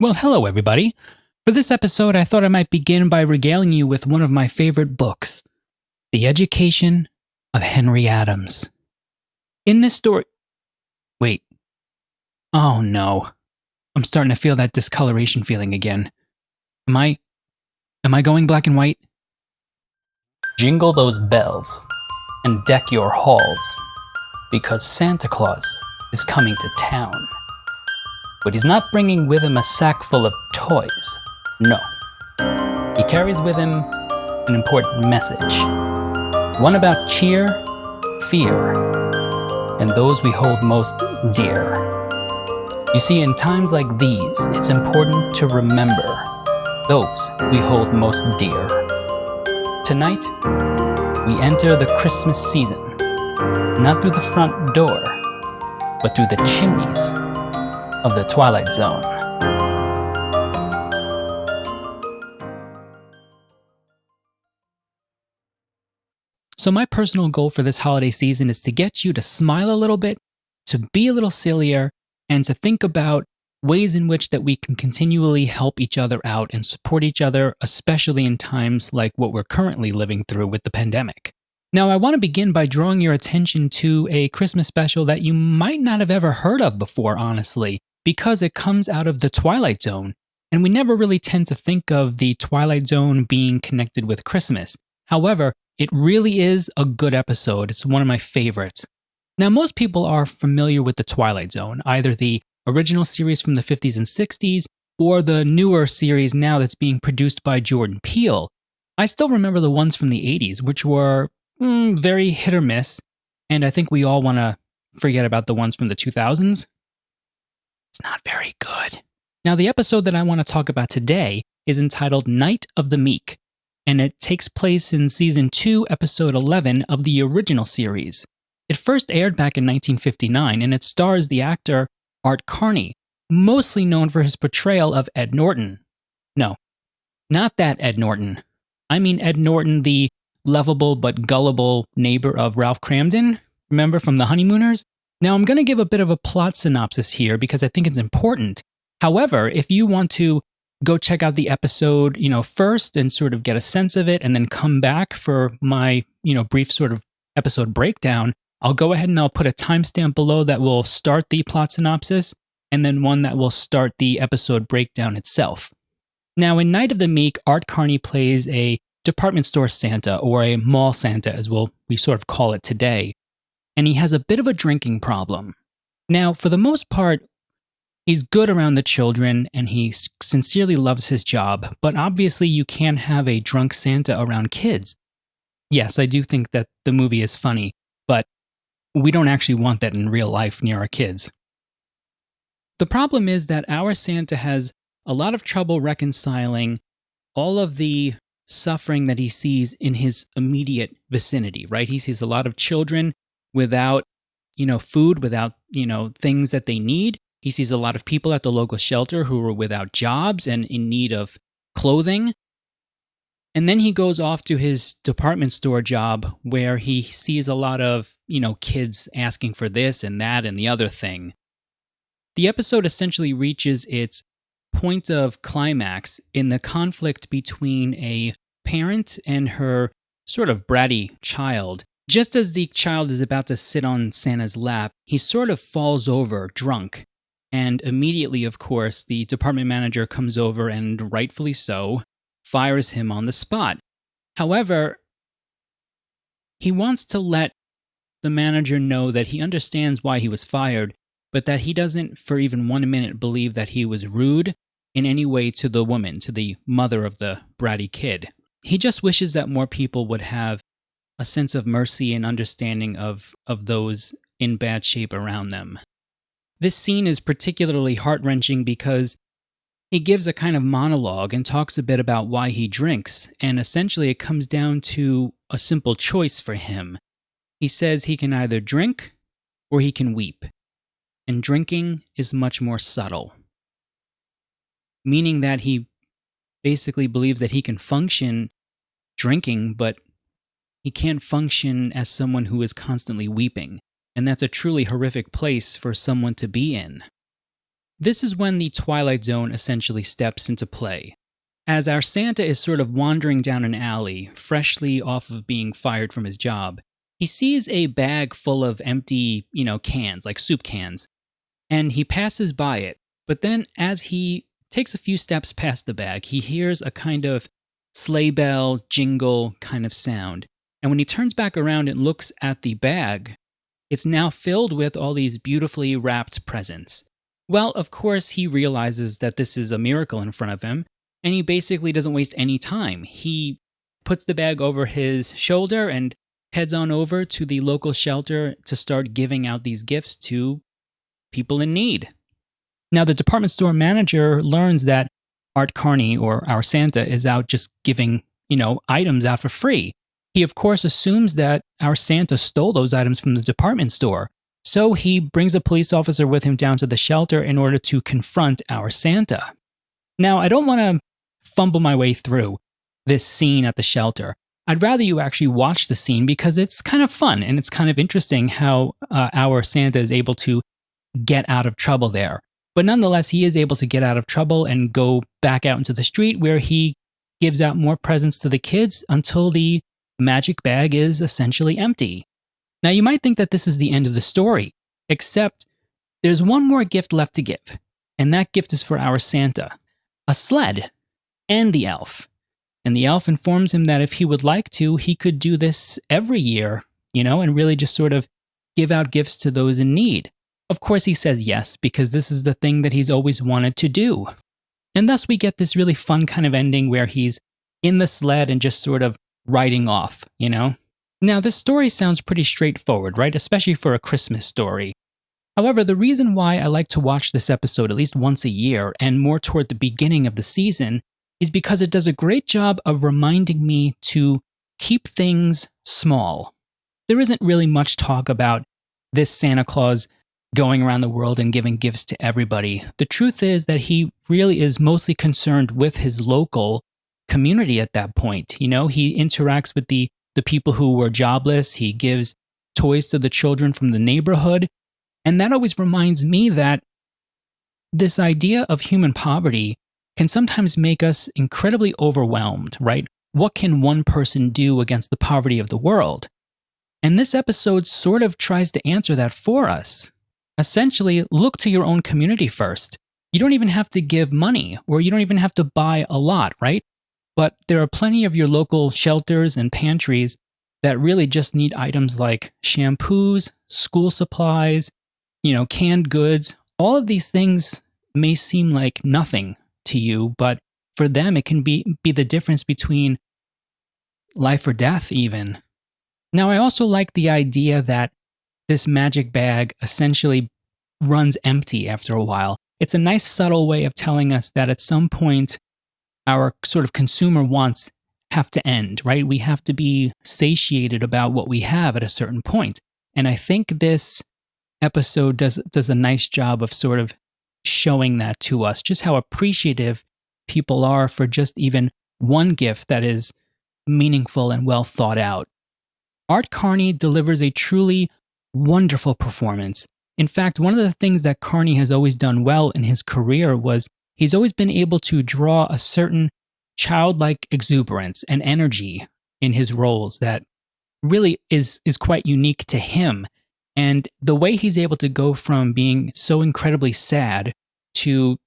Well, hello, everybody. For this episode, I thought I might begin by regaling you with one of my favorite books, The Education of Henry Adams. In this story. Wait. Oh no. I'm starting to feel that discoloration feeling again. Am I going black and white? Jingle those bells and deck your halls, because Santa Claus is coming to town. But he's not bringing with him a sack full of toys. No. He carries with him an important message. One about cheer, fear, and those we hold most dear. You see, in times like these, it's important to remember those we hold most dear. Tonight, we enter the Christmas season, not through the front door, but through the chimneys of the Twilight Zone. So my personal goal for this holiday season is to get you to smile a little bit, to be a little sillier, and to think about ways in which that we can continually help each other out and support each other, especially in times like what we're currently living through with the pandemic. Now, I want to begin by drawing your attention to a Christmas special that you might not have ever heard of before, honestly, because it comes out of the Twilight Zone, and we never really tend to think of the Twilight Zone being connected with Christmas. However, it really is a good episode. It's one of my favorites. Now, most people are familiar with the Twilight Zone, either the original series from the 50s and 60s, or the newer series now that's being produced by Jordan Peele. I still remember the ones from the 80s, which were very hit or miss, and I think we all want to forget about the ones from the 2000s. It's not very good. Now, the episode that I want to talk about today is entitled Night of the Meek, and it takes place in Season 2, Episode 11 of the original series. It first aired back in 1959, and it stars the actor Art Carney, mostly known for his portrayal of Ed Norton. No, not that Ed Norton. I mean Ed Norton, the lovable but gullible neighbor of Ralph Cramden, remember from The Honeymooners? Now, I'm going to give a bit of a plot synopsis here because I think it's important. However, if you want to go check out the episode, first and sort of get a sense of it and then come back for my, brief sort of episode breakdown, I'll go ahead and I'll put a timestamp below that will start the plot synopsis and then one that will start the episode breakdown itself. Now, in Night of the Meek, Art Carney plays a department store Santa, or a mall Santa as we sort of call it today, and he has a bit of a drinking problem. Now, for the most part, he's good around the children and he sincerely loves his job, but obviously you can't have a drunk Santa around kids. Yes, I do think that the movie is funny, but we don't actually want that in real life near our kids. The problem is that our Santa has a lot of trouble reconciling all of the suffering that he sees in his immediate vicinity, right? He sees a lot of children without, food, without, things that they need. He sees a lot of people at the local shelter who are without jobs and in need of clothing. And then he goes off to his department store job where he sees a lot of, kids asking for this and that and the other thing. The episode essentially reaches its point of climax in the conflict between a parent and her sort of bratty child. Just as the child is about to sit on Santa's lap, he sort of falls over drunk. And immediately, of course, the department manager comes over and, rightfully so, fires him on the spot. However, he wants to let the manager know that he understands why he was fired, but that he doesn't for even 1 minute believe that he was rude in any way to the woman, to the mother of the bratty kid. He just wishes that more people would have a sense of mercy and understanding of those in bad shape around them. This scene is particularly heart-wrenching because he gives a kind of monologue and talks a bit about why he drinks, and essentially it comes down to a simple choice for him. He says he can either drink or he can weep, and drinking is much more subtle, meaning that he basically believes that he can function drinking, but he can't function as someone who is constantly weeping. And that's a truly horrific place for someone to be in. This is when the Twilight Zone essentially steps into play. As our Santa is sort of wandering down an alley, freshly off of being fired from his job, he sees a bag full of empty, cans, like soup cans, and he passes by it. But then, as he takes a few steps past the bag, he hears a kind of sleigh bell jingle kind of sound. And when he turns back around and looks at the bag, it's now filled with all these beautifully wrapped presents. Well, of course, he realizes that this is a miracle in front of him, and he basically doesn't waste any time. He puts the bag over his shoulder and heads on over to the local shelter to start giving out these gifts to people in need. Now, the department store manager learns that Art Carney, or our Santa, is out just giving, items out for free. He, of course, assumes that our Santa stole those items from the department store. So he brings a police officer with him down to the shelter in order to confront our Santa. Now, I don't want to fumble my way through this scene at the shelter. I'd rather you actually watch the scene because it's kind of fun and it's kind of interesting how our Santa is able to get out of trouble there. But nonetheless, he is able to get out of trouble and go back out into the street where he gives out more presents to the kids until the magic bag is essentially empty. Now, you might think that this is the end of the story, except there's one more gift left to give, and that gift is for our Santa, a sled, and the elf. And the elf informs him that if he would like to, he could do this every year, and really just sort of give out gifts to those in need. Of course, he says yes, because this is the thing that he's always wanted to do. And thus we get this really fun kind of ending where he's in the sled and just sort of riding off, Now, this story sounds pretty straightforward, right? Especially for a Christmas story. However, the reason why I like to watch this episode at least once a year and more toward the beginning of the season is because it does a great job of reminding me to keep things small. There isn't really much talk about this Santa Claus going around the world and giving gifts to everybody. The truth is that he really is mostly concerned with his local community at that point. He interacts with the people who were jobless. He gives toys to the children from the neighborhood. And that always reminds me that this idea of human poverty can sometimes make us incredibly overwhelmed, right? What can one person do against the poverty of the world? And this episode sort of tries to answer that for us. Essentially, look to your own community first. You don't even have to give money, or you don't even have to buy a lot, right? But there are plenty of your local shelters and pantries that really just need items like shampoos, school supplies, canned goods. All of these things may seem like nothing to you, but for them, it can be the difference between life or death even. Now, I also like the idea that this magic bag essentially runs empty after a while. It's a nice subtle way of telling us that at some point, our sort of consumer wants have to end, right? We have to be satiated about what we have at a certain point. And I think this episode does a nice job of sort of showing that to us, just how appreciative people are for just even one gift that is meaningful and well thought out. Art Carney delivers a truly wonderful performance. In fact, one of the things that Carney has always done well in his career was he's always been able to draw a certain childlike exuberance and energy in his roles that really is quite unique to him. And the way he's able to go from being so incredibly sad to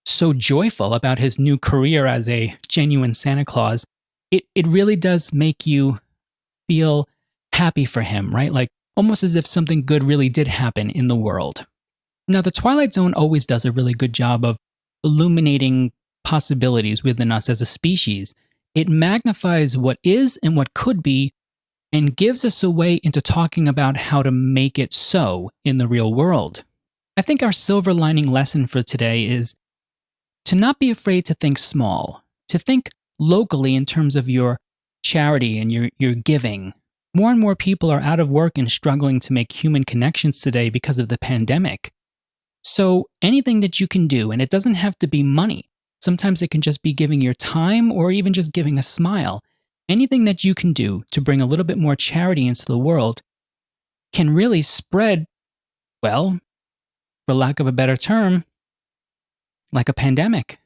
so joyful about his new career as a genuine Santa Claus, it really does make you feel happy for him, right? Like almost as if something good really did happen in the world. Now, the Twilight Zone always does a really good job of illuminating possibilities within us as a species. It magnifies what is and what could be and gives us a way into talking about how to make it so in the real world. I think our silver lining lesson for today is to not be afraid to think small, to think locally in terms of your charity and your giving. More and more people are out of work and struggling to make human connections today because of the pandemic. So anything that you can do, and it doesn't have to be money. Sometimes it can just be giving your time or even just giving a smile. Anything that you can do to bring a little bit more charity into the world can really spread, well, for lack of a better term, like a pandemic.